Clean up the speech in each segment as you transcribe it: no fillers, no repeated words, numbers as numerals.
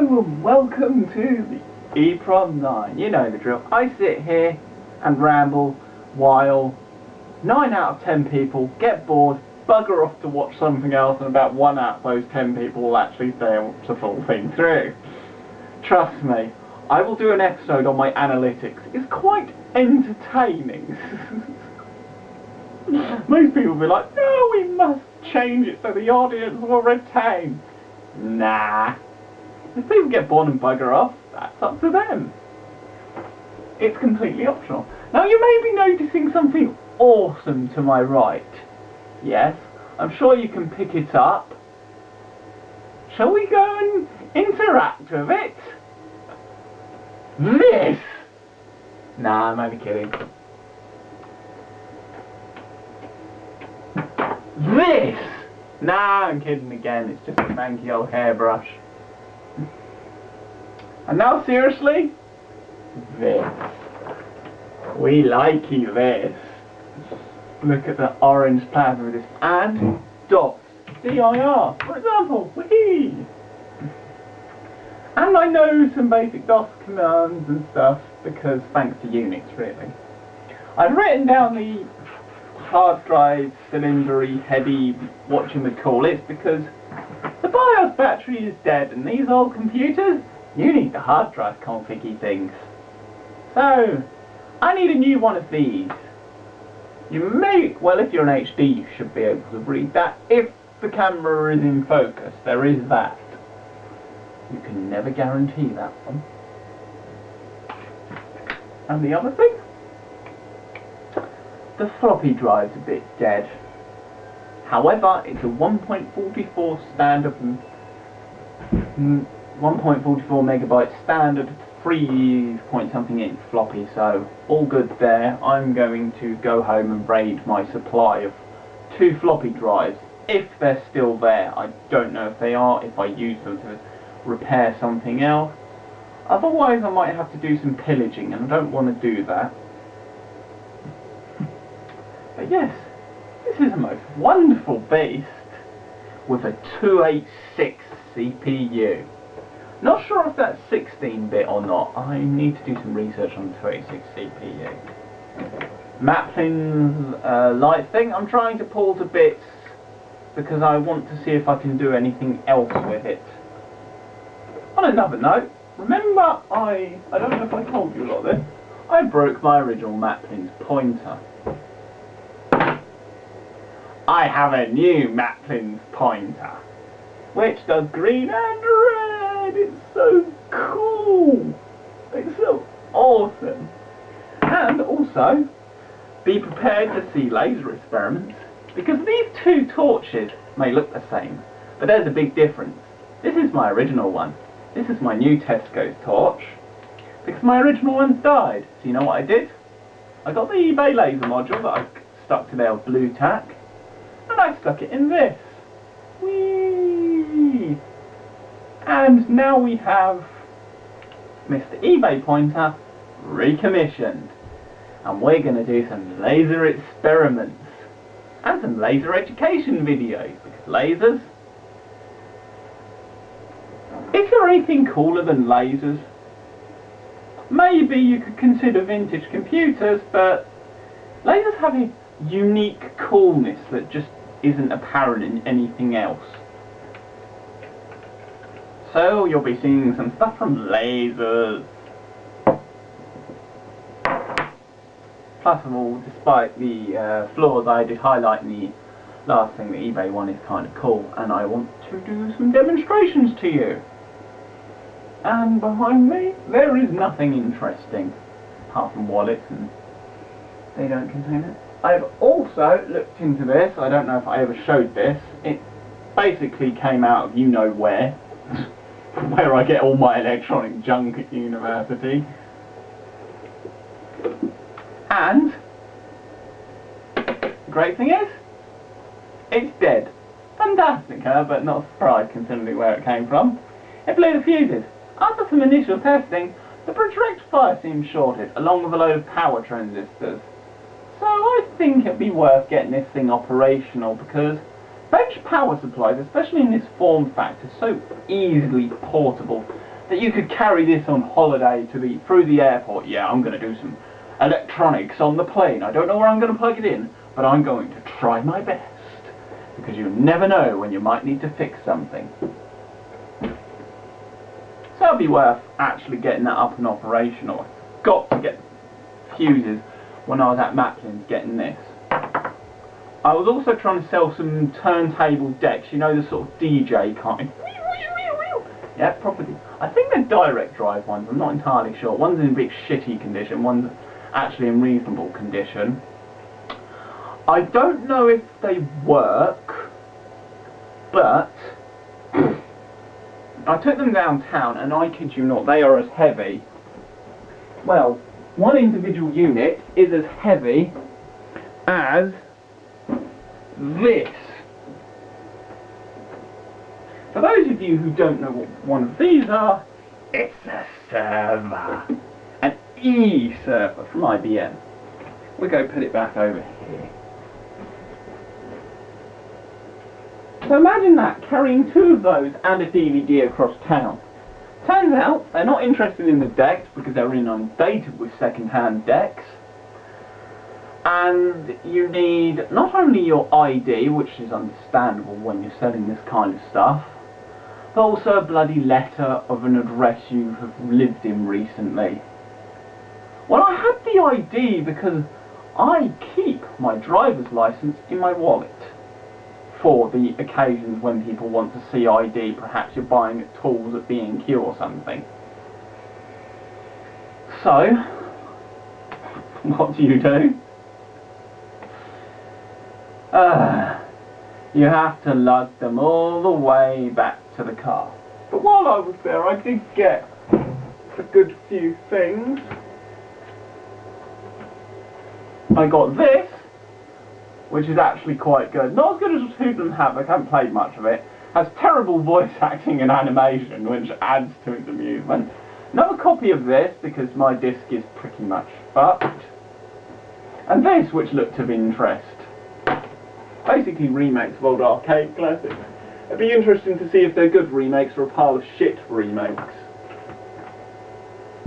Hello and welcome to the EPROM 9. You know the drill. I sit here and ramble while 9 out of 10 people get bored, bugger off to watch something else, and about 1 out of those 10 people will actually stay and watch the full thing through. Trust me, I will do an episode on my analytics. It's quite entertaining. Most people will be like, no, we must change it so the audience will retain. Nah. If people get bored and bugger off, that's up to them. It's completely optional. Now you may be noticing something awesome to my right. Yes, I'm sure you can pick it up. Shall we go and interact with it? This! Nah, I'm only kidding. This! Nah, I'm kidding again. It's just a manky old hairbrush. And now seriously, this. We like you this. Look at the orange plasma with this. And dots. DIR, for example. Whee! And I know some basic DOS commands and stuff because thanks to Unix really. I've written down the hard drive, cylindery, heady, whatchamacallits, because the BIOS battery is dead and these old computers, you need the hard drive configgy things. So, I need a new one of these. You may, well if you're an HD you should be able to read that if the camera is in focus, there is that. You can never guarantee that one. And the other thing? The floppy drive's a bit dead. However, it's a 1.44 standard, 1.44 megabyte standard 3 point something inch floppy, so all good there. I'm going to go home and raid my supply of 2 floppy drives, if they're still there. I don't know if they are, if I use them to repair something else. Otherwise I might have to do some pillaging, and I don't want to do that. But yes, this is a most wonderful beast with a 286 CPU. Not sure if that's 16-bit or not. I need to do some research on the 286 CPU. Maplin's light thing, I'm trying to pull to bits because I want to see if I can do anything else with it. On another note, remember I don't know if I told you a lot of this, I broke my original Maplin's pointer. I have a new Maplin's pointer, which does green and red. It's so cool. It's so awesome. And also, be prepared to see laser experiments, because these 2 torches may look the same, but there's a big difference. This is my original one. This is my new Tesco's torch, because my original one's died. So you know what I did? I got the eBay laser module that I stuck to their blue tack, and I stuck it in this. Whee! And now we have Mr. eBay pointer recommissioned. And we're going to do some laser experiments. And some laser education videos. Because lasers... if you're anything cooler than lasers, maybe you could consider vintage computers, but lasers have a unique coolness that just isn't apparent in anything else. So you'll be seeing some stuff from lasers. Plus of all, despite the flaws I did highlight in the last thing, the eBay one is kind of cool, and I want to do some demonstrations to you. And behind me, there is nothing interesting, apart from wallets, and they don't contain it. I've also looked into this. I don't know if I ever showed this. It basically came out of you know where, where I get all my electronic junk at university. And the great thing is, it's dead. Fantastic, huh? But not surprised considering where it came from. It blew the fuses. After some initial testing, the bridge rectifier seemed shorted, along with a load of power transistors. So I think it'd be worth getting this thing operational, because bench power supplies, especially in this form factor, so easily portable, that you could carry this on holiday through the airport. Yeah, I'm going to do some electronics on the plane. I don't know where I'm going to plug it in, but I'm going to try my best. Because you never know when you might need to fix something. So it'd be worth actually getting that up and operational. I got to get fuses when I was at Maplin's getting this. I was also trying to sell some turntable decks, you know, the sort of DJ kind. Yeah, properly. I think they're direct drive ones, I'm not entirely sure. One's in a bit shitty condition, one's actually in reasonable condition. I don't know if they work, but I took them downtown and I kid you not, they are as heavy. Well, one individual unit is as heavy as this. For those of you who don't know what one of these are, it's a server. An E-server from IBM. We'll go put it back over here. So imagine that, carrying two of those and a DVD across town. Turns out they're not interested in the decks because they're inundated with second-hand decks. And you need not only your ID, which is understandable when you're selling this kind of stuff, but also a bloody letter of an address you have lived in recently. Well, I had the ID because I keep my driver's license in my wallet for the occasions when people want to see ID. Perhaps you're buying tools at B&Q or something. So, what do? You have to lug them all the way back to the car. But while I was there, I did get a good few things. I got this, which is actually quite good. Not as good as Hoodlum Havoc, I haven't played much of it. Has terrible voice acting and animation, which adds to its amusement. Another copy of this, because my disc is pretty much fucked. And this, which looked of interest. Basically remakes of old arcade classics. It'd be interesting to see if they're good remakes or a pile of shit remakes.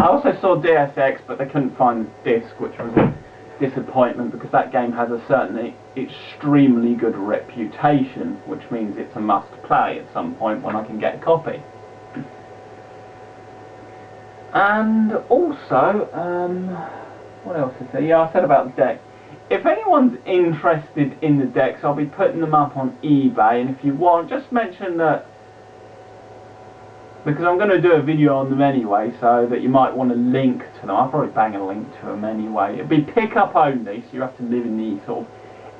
I also saw Deus Ex, but they couldn't find the disc, which was a disappointment because that game has a certainly extremely good reputation, which means it's a must play at some point when I can get a copy. And also, what else is there? Yeah, I said about the deck. If anyone's interested in the decks, I'll be putting them up on eBay, and if you want, just mention that, because I'm going to do a video on them anyway, so that you might want to link to them. I'll probably bang a link to them anyway. It'll be pick-up only, so you have to live in the sort of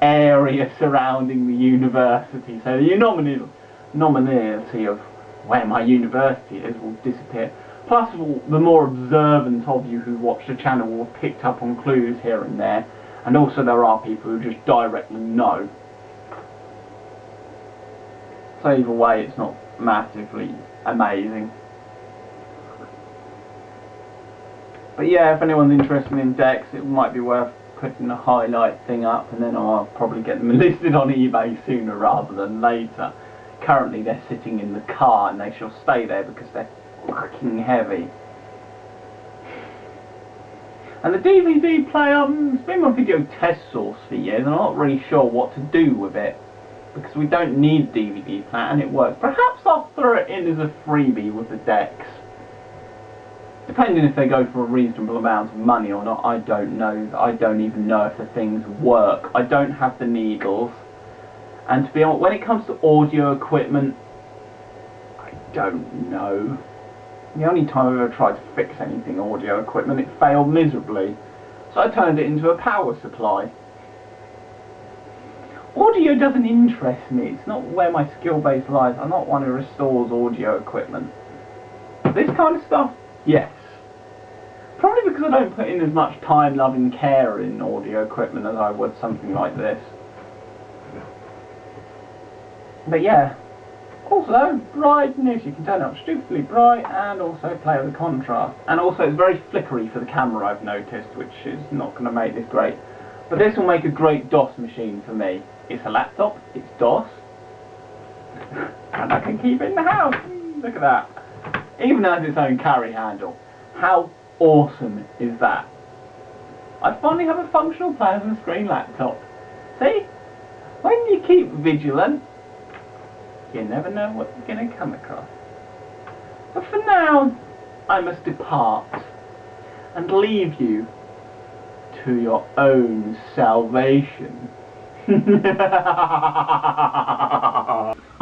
area surrounding the university, so your nominality of where my university is will disappear. Plus, the more observant of you who watch the channel will have picked up on clues here and there. And also there are people who just directly know. So either way, it's not massively amazing. But yeah, if anyone's interested in decks, it might be worth putting a highlight thing up, and then I'll probably get them listed on eBay sooner rather than later. Currently they're sitting in the car, and they shall stay there because they're fucking heavy. And the DVD player, it's been my video test source for years, and I'm not really sure what to do with it. Because we don't need DVD player, and it works. Perhaps I'll throw it in as a freebie with the decks. Depending if they go for a reasonable amount of money or not, I don't know. I don't even know if the things work. I don't have the needles. And to be honest, when it comes to audio equipment, I don't know. The only time I've ever tried to fix anything audio equipment, it failed miserably. So I turned it into a power supply. Audio doesn't interest me. It's not where my skill base lies. I'm not one who restores audio equipment. This kind of stuff, yes. Probably because I don't put in as much time, love and care in audio equipment as I would something like this. But yeah. Also, brightness, you can turn it up stupidly bright and also play with the contrast. And also it's very flickery for the camera, I've noticed, which is not going to make this great. But this will make a great DOS machine for me. It's a laptop, it's DOS, and I can keep it in the house. Look at that. even has its own carry handle. How awesome is that? I finally have a functional plasma screen laptop. See? When you keep vigilant, you never know what you're going to come across. But for now, I must depart and leave you to your own salvation.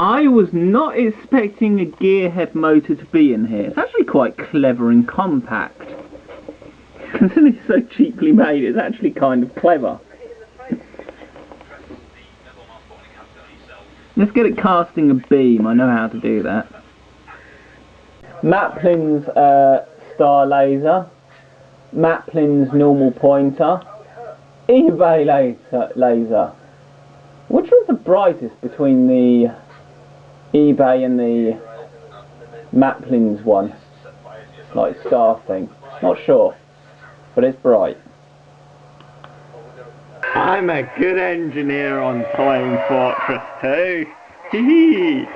I was not expecting a gearhead motor to be in here. It's actually quite clever and compact. Considering it's so cheaply made, it's actually kind of clever. Let's get it casting a beam. I know how to do that. Maplin's star laser, Maplin's normal pointer, eBay laser. Which one's the brightest between the eBay and the Maplin's one? Like star thing. Not sure, but it's bright. I'm a good engineer on Time Fortress 2. Hee hee.